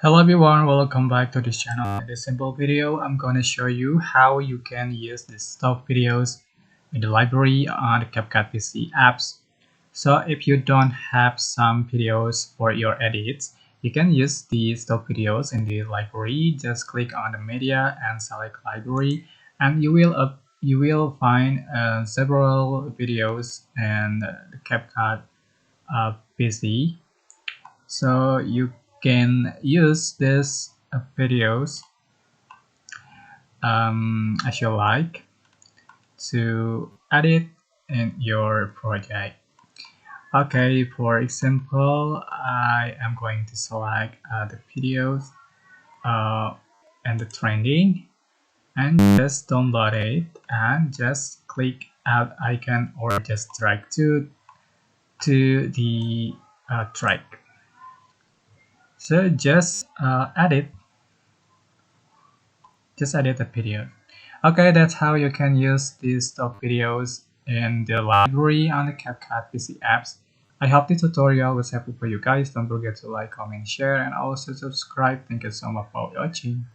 Hello everyone, welcome back to this channel. In this simple video, I'm going to show you how you can use the stock videos in the library on the CapCut PC apps. So if you don't have some videos for your edits, you can use the stock videos in the library. Just click on the media and select library, and you will find several videos in the CapCut PC. So you can use these videos as you like to edit in your project. Okay, for example, I am going to select the videos uh, and the trending and just download it and just click add icon or just drag to the track. So just edit the video. Okay, that's how you can use these stock videos in the library on the CapCut PC apps. I hope the tutorial was helpful for you guys. Don't forget to like, comment, share, and also subscribe. Thank you so much for watching.